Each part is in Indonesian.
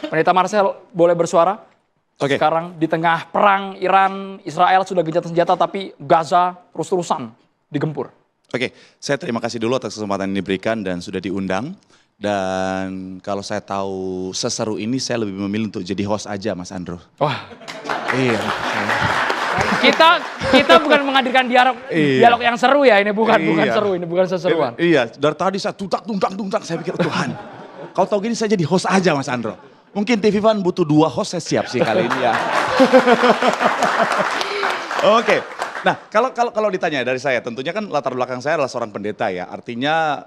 Pendeta Marcel boleh bersuara. Oke. Sekarang di tengah perang Iran, Israel sudah gencatan senjata tapi Gaza terus-terusan digempur. Oke, saya terima kasih dulu atas kesempatan yang diberikan dan sudah diundang. Dan kalau saya tahu seseru ini, saya lebih memilih untuk jadi host aja, Mas Andro. Wah, Iya. kita bukan menghadirkan dialog yang seru ya, ini bukan seru, ini bukan seseruan. Iya, dari tadi saya tuntak, saya pikir Tuhan. Kau tahu gini saya jadi host aja, Mas Andro. Mungkin TV Fan butuh 2 host, saya siap sih kali ini ya. Oke, nah kalau ditanya dari saya, tentunya kan latar belakang saya adalah seorang pendeta ya. Artinya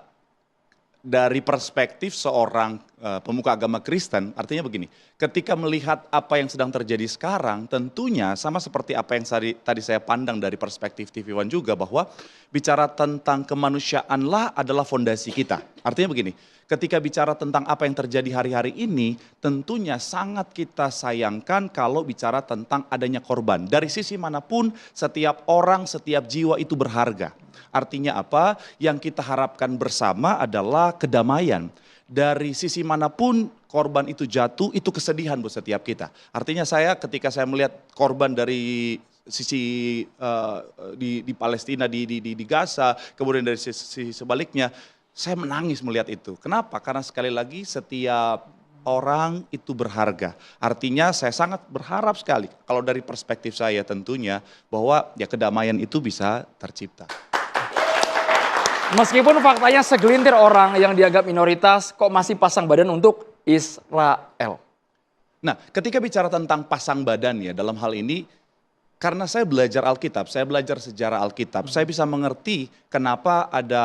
dari perspektif seorang pemuka agama Kristen, artinya begini. Ketika melihat apa yang sedang terjadi sekarang, tentunya sama seperti apa yang tadi saya pandang dari perspektif TV One juga, bahwa bicara tentang kemanusiaanlah adalah fondasi kita. Artinya begini, ketika bicara tentang apa yang terjadi hari-hari ini, tentunya sangat kita sayangkan kalau bicara tentang adanya korban. Dari sisi manapun, setiap orang, setiap jiwa itu berharga. Artinya apa? Yang kita harapkan bersama adalah kedamaian. Dari sisi manapun korban itu jatuh, itu kesedihan buat setiap kita. Artinya ketika saya melihat korban dari sisi di Palestina, di Gaza, kemudian dari sisi sebaliknya, saya menangis melihat itu. Kenapa? Karena sekali lagi setiap orang itu berharga. Artinya saya sangat berharap sekali, kalau dari perspektif saya tentunya, bahwa ya kedamaian itu bisa tercipta. Meskipun faktanya segelintir orang yang dianggap minoritas kok masih pasang badan untuk Israel. Nah, ketika bicara tentang pasang badan ya dalam hal ini, karena saya belajar Alkitab, saya belajar sejarah Alkitab, saya bisa mengerti kenapa ada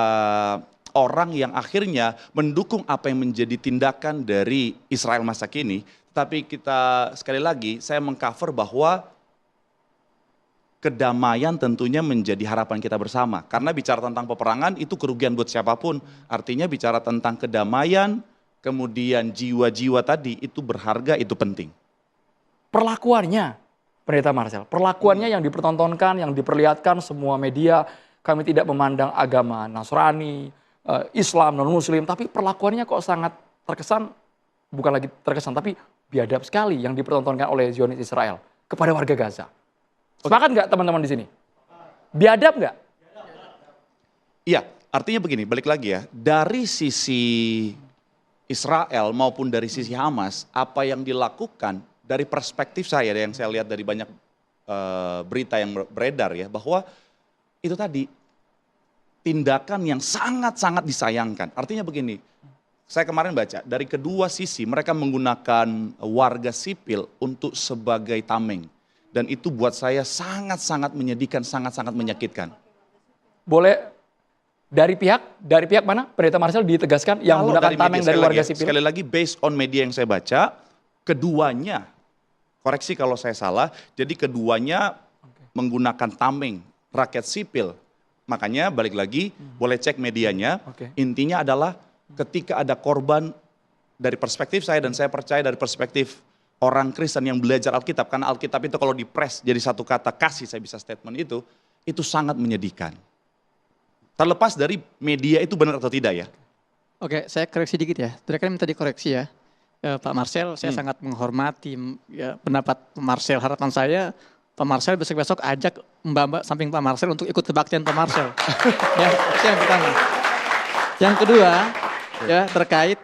orang yang akhirnya mendukung apa yang menjadi tindakan dari Israel masa kini. Tapi kita sekali lagi, saya mengcover bahwa kedamaian tentunya menjadi harapan kita bersama. Karena bicara tentang peperangan itu kerugian buat siapapun. Artinya bicara tentang kedamaian, kemudian jiwa-jiwa tadi itu berharga, itu penting. Perlakuannya, Pendeta Marcel, perlakuannya yang dipertontonkan, yang diperlihatkan semua media, kami tidak memandang agama Nasrani, Islam, non-Muslim, tapi perlakuannya kok sangat terkesan, bukan lagi terkesan, tapi biadab sekali yang dipertontonkan oleh Zionis Israel kepada warga Gaza. Sepakat nggak teman-teman di sini? Biadab nggak? Iya, artinya begini, balik lagi ya, dari sisi Israel maupun dari sisi Hamas, apa yang dilakukan dari perspektif saya, yang saya lihat dari banyak berita yang beredar ya, bahwa itu tadi tindakan yang sangat-sangat disayangkan. Artinya begini, saya kemarin baca, dari kedua sisi mereka menggunakan warga sipil untuk sebagai tameng. Dan itu buat saya sangat-sangat menyedihkan, sangat-sangat menyakitkan. Boleh dari pihak mana? Pendeta Marcel ditegaskan yang menggunakan tameng dari warga sipil. Sekali lagi based on media yang saya baca, keduanya, koreksi kalau saya salah, jadi keduanya menggunakan tameng rakyat sipil. Makanya balik lagi, boleh cek medianya, intinya adalah ketika ada korban dari perspektif saya, dan saya percaya dari perspektif orang Kristen yang belajar Alkitab, karena Alkitab itu kalau dipres jadi satu kata kasih, saya bisa statement itu sangat menyedihkan. Terlepas dari media itu benar atau tidak ya. Oke, saya koreksi dikit ya. Tadi kan minta dikoreksi ya. Pak Marcel, saya sangat menghormati ya, pendapat Pak Marcel. Harapan saya, Pak Marcel besok-besok ajak mbak-mbak samping Pak Marcel untuk ikut kebaktian Pak Marcel. Ya, itu yang pertama. Yang kedua, ya terkait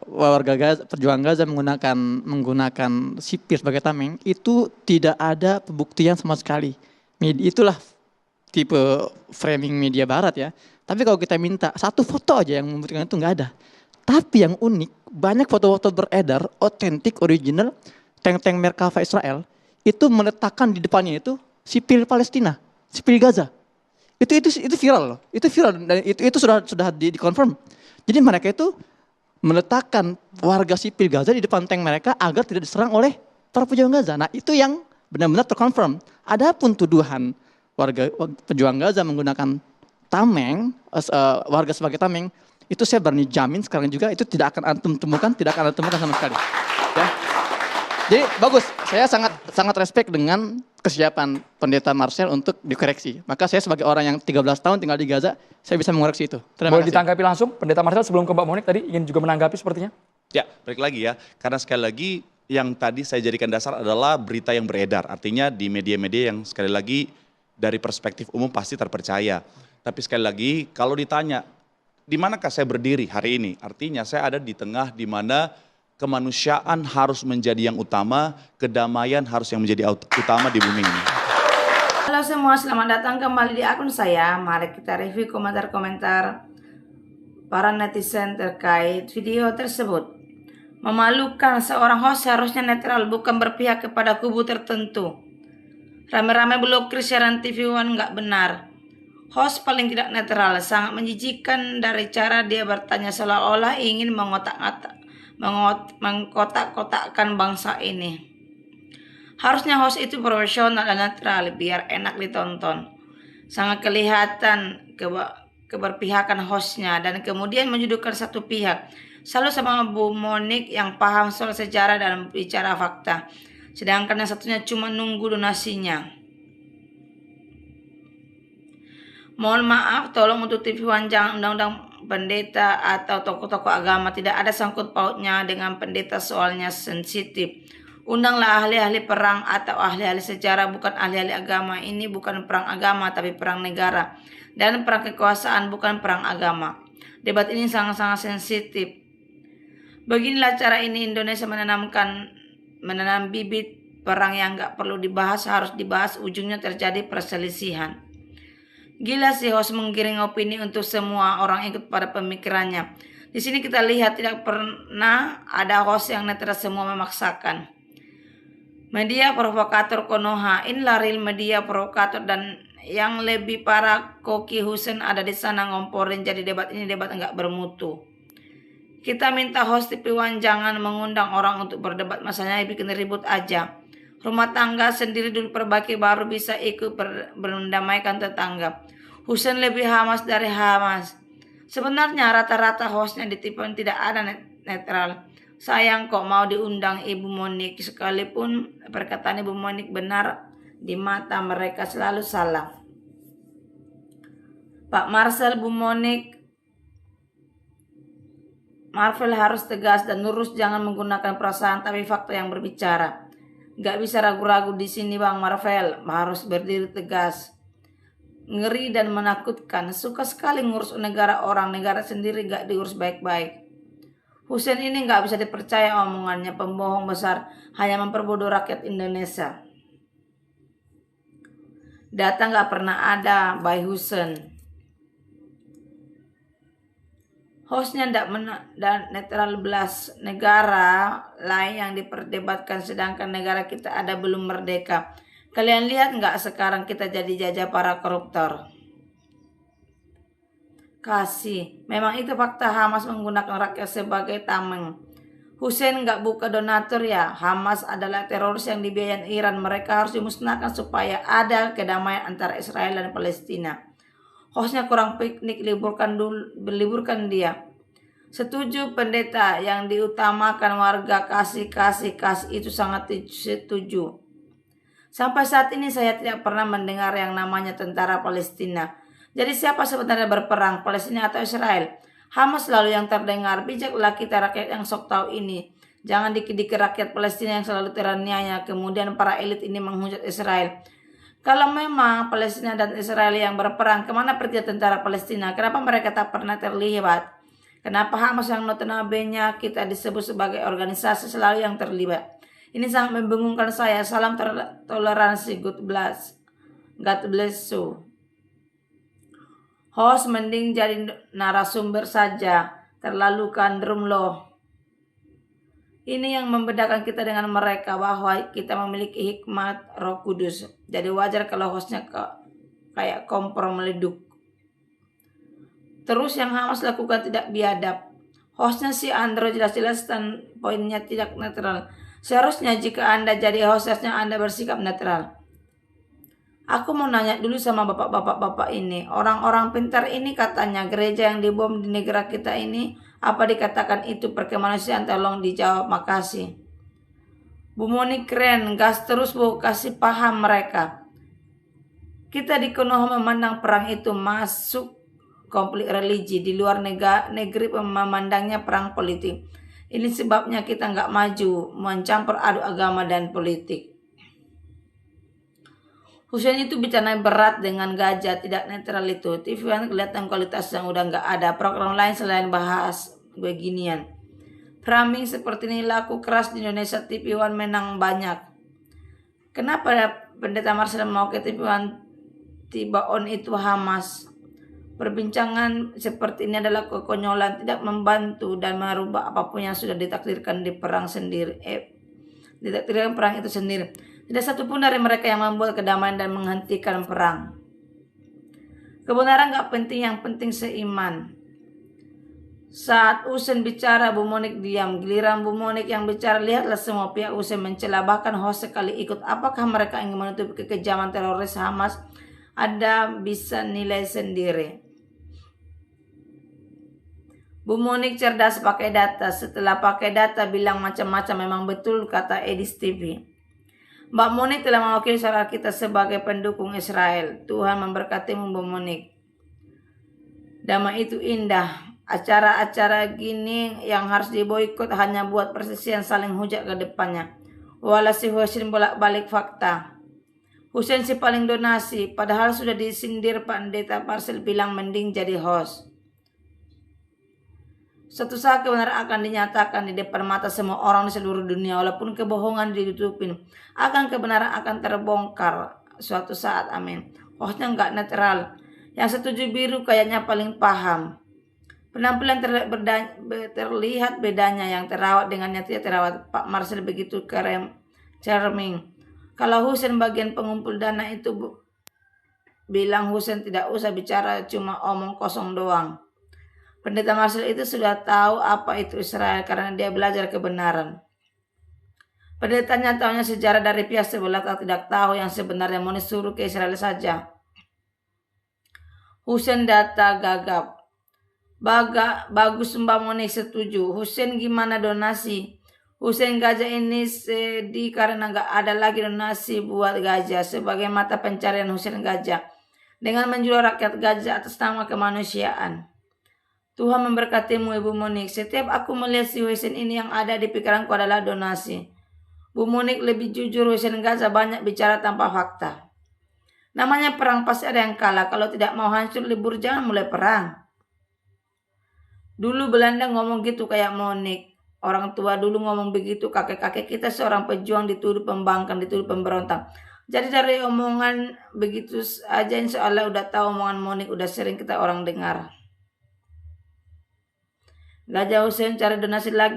warga Gaza, perjuangan Gaza menggunakan sipil sebagai tameng, itu tidak ada pembuktian sama sekali. Itulah tipe framing media barat ya. Tapi kalau kita minta satu foto aja yang membuktikan itu nggak ada. Tapi yang unik, banyak foto-foto beredar, otentik, original, tank-tank Merkava Israel, itu meletakkan di depannya itu sipil Palestina, sipil Gaza. Itu viral loh, itu viral dan itu sudah dikonfirm. Jadi mereka itu meletakkan warga sipil Gaza di depan tank mereka agar tidak diserang oleh para pejuang Gaza. Nah itu yang benar-benar terkonfirm. Adapun tuduhan warga pejuang Gaza menggunakan tameng, warga sebagai tameng, itu saya berani jamin sekarang juga itu tidak akan antum temukan sama sekali. Ya. Jadi bagus, saya sangat respect dengan kesiapan Pendeta Marcel untuk dikoreksi. Maka saya sebagai orang yang 13 tahun tinggal di Gaza, saya bisa mengoreksi itu. Terima Boleh kasih. ditanggapi langsung, Pendeta Marcel sebelum ke Mbak Monik tadi ingin juga menanggapi sepertinya? Ya, balik lagi ya, karena sekali lagi yang tadi saya jadikan dasar adalah berita yang beredar, artinya di media-media yang sekali lagi dari perspektif umum pasti terpercaya. Tapi sekali lagi kalau ditanya, di manakah saya berdiri hari ini? Artinya saya ada di tengah di mana kemanusiaan harus menjadi yang utama, kedamaian harus yang menjadi utama di bumi ini. Halo semua, selamat datang kembali di akun saya. Mari kita review komentar-komentar para netizen terkait video tersebut. Memalukan, seorang host seharusnya netral, bukan berpihak kepada kubu tertentu. Rame-rame blokir siaran TV One nggak benar. Host paling tidak netral, sangat menjijikan dari cara dia bertanya seolah-olah ingin mengkotak-kotakkan bangsa ini. Harusnya host itu profesional dan netral biar enak ditonton. Sangat kelihatan keberpihakan hostnya dan kemudian menjudulkan satu pihak. Selalu sama Bu Monik yang paham soal sejarah dan bicara fakta. Sedangkan yang satunya cuma nunggu donasinya. Mohon maaf, tolong untuk TV One jangan undang-undang pendeta atau tokoh-tokoh agama. Tidak ada sangkut pautnya dengan pendeta, soalnya sensitif. Undanglah ahli-ahli perang atau ahli-ahli sejarah, bukan ahli-ahli agama. Ini bukan perang agama tapi perang negara. Dan perang kekuasaan bukan perang agama. Debat ini sangat-sangat sensitif. Beginilah cara ini Indonesia menanam bibit perang yang nggak perlu dibahas, harus dibahas, ujungnya terjadi perselisihan. Gila sih host menggiring opini untuk semua orang ikut pada pemikirannya. Di sini kita lihat tidak pernah ada host yang netral, semua memaksakan. Media provokator Konoha, inilah real media provokator, dan yang lebih parah Koki Hussein ada di sana ngomporin, jadi debat ini debat nggak bermutu. Kita minta host TV One jangan mengundang orang untuk berdebat, masalahnya bikin ribut aja. Rumah tangga sendiri dulu perbaiki baru bisa ikut mendamaikan tetangga. Hussein lebih Hamas dari Hamas. Sebenarnya rata-rata hostnya di TV One tidak ada netral. Sayang kok mau diundang Ibu Monik, sekalipun perkataan Ibu Monik benar, di mata mereka selalu salah. Pak Marcel, Bu Monik, Marvel harus tegas dan lurus, jangan menggunakan perasaan tapi fakta yang berbicara. Gak bisa ragu-ragu di sini Bang Marvel, harus berdiri tegas. Ngeri dan menakutkan, suka sekali ngurus negara orang, negara sendiri gak diurus baik-baik. Hussein ini gak bisa dipercaya omongannya, pembohong besar, hanya memperbodoh rakyat Indonesia. Data gak pernah ada by Hussein. Hostnya dan netral belas negara lain yang diperdebatkan, sedangkan negara kita ada belum merdeka. Kalian lihat nggak sekarang kita jadi jajah para koruptor? Kasih, memang itu fakta. Hamas menggunakan rakyat sebagai tameng. Hussein nggak buka donatur ya. Hamas adalah teroris yang dibiayain Iran. Mereka harus dimusnahkan supaya ada kedamaian antara Israel dan Palestina. Hostnya kurang piknik, liburkan dia. Setuju pendeta yang diutamakan warga kasih itu sangat setuju. Sampai saat ini saya tidak pernah mendengar yang namanya tentara Palestina. Jadi siapa sebenarnya berperang, Palestina atau Israel? Hamas selalu yang terdengar. Bijaklah kita rakyat yang sok tahu ini. Jangan dikit-dikit rakyat Palestina yang selalu teraniaya. Kemudian para elit ini menghujat Israel. Kalau memang Palestina dan Israel yang berperang, kemana pergi tentara Palestina? Kenapa mereka tak pernah terlibat? Kenapa Hamas yang notabene kita disebut sebagai organisasi selalu yang terlibat? Ini sangat membingungkan saya. Salam toleransi, God bless you. Host mending jadi narasumber saja, terlalu kandrum loh. Ini yang membedakan kita dengan mereka, bahwa kita memiliki hikmat Roh Kudus. Jadi wajar kalau hostnya kayak kompor meleduk. Terus yang Hamas lakukan tidak biadab. Hostnya si Andro jelas-jelas dan poinnya tidak netral. Seharusnya jika Anda jadi hostnya Anda bersikap netral. Aku mau nanya dulu sama bapak-bapak ini. Orang-orang pintar ini katanya gereja yang dibom di negara kita ini, apa dikatakan itu perkemanusiaan? Tolong dijawab, makasih. Bu Monik keren, gas terus Bu, kasih paham mereka. Kita di Konoha memandang perang itu masuk konflik religi, di luar negeri memandangnya perang politik. Ini sebabnya kita nggak maju mencampur aduk agama dan politik. Hussein itu bicara berat dengan gajah, tidak netral itu. TV One kelihatan kualitas yang udah nggak ada. Program lain selain bahas beginian. Framing seperti ini laku keras di Indonesia. TV One menang banyak. Kenapa Pendeta Marcel mau ke TV One? Tiba on itu Hamas. Perbincangan seperti ini adalah kekonyolan, tidak membantu dan merubah apapun yang sudah ditakdirkan di perang sendiri. Ditakdirkan perang itu sendiri. Tidak satu pun dari mereka yang membuat kedamaian dan menghentikan perang. Kebenaran gak penting, yang penting seiman. Saat Hussein bicara, Bu Monik diam. Giliran Bu Monik yang bicara, lihatlah semua pihak Hussein mencela. Bahkan host sekali ikut. Apakah mereka ingin menutupi kekejaman teroris Hamas? Ada bisa nilai sendiri. Bu Monik cerdas pakai data. Setelah pakai data bilang macam-macam, memang betul kata Edis TV. Mbak Monik telah mewakili suara kita sebagai pendukung Israel. Tuhan memberkatimu Bu Monik. Damai itu indah. Acara-acara gini yang harus diboikot hanya buat persisian saling hujat ke depannya. Walau si Hussein bolak-balik fakta. Hussein si paling donasi, padahal sudah disindir Pendeta Marcel bilang mending jadi host. Suatu saat kebenaran akan dinyatakan di depan mata semua orang di seluruh dunia. Walaupun kebohongan ditutupin, kebenaran akan terbongkar suatu saat. Amin. Hostnya nggak netral. Yang setuju biru kayaknya paling paham. Penampilan terlihat bedanya, yang terawat dengan yang tidak terawat. Pak Marcel begitu charming. Kalau Hussein bagian pengumpul dana itu bilang Hussein tidak usah bicara, cuma omong kosong doang. Pendeta Marcel itu sudah tahu apa itu Israel karena dia belajar kebenaran. Pendetanya tahunya sejarah dari pihak sebelah, tidak tahu yang sebenarnya. Mau disuruh ke Israel saja. Hussein data gagap. Bagus Mbak Monik, setuju. Hussein gimana donasi? Hussein gajah ini sedih karena gak ada lagi donasi buat gajah. Sebagai mata pencarian Hussein gajah. Dengan menjual rakyat gajah atas nama kemanusiaan. Tuhan memberkatimu Ibu Monik. Setiap aku melihat si Hussein ini, yang ada di pikiranku adalah donasi. Bu Monik lebih jujur, Hussein gajah banyak bicara tanpa fakta. Namanya perang pasti ada yang kalah. Kalau tidak mau hancur libur jangan mulai perang. Dulu Belanda ngomong gitu kayak Monik. Orang tua dulu ngomong begitu. Kakek-kakek kita seorang pejuang dituduh pembangkang, dituduh pemberontak. Jadi dari omongan begitu aja insya Allah udah tahu omongan Monik udah sering kita orang dengar. Gajah Hussein cari donasi lagi.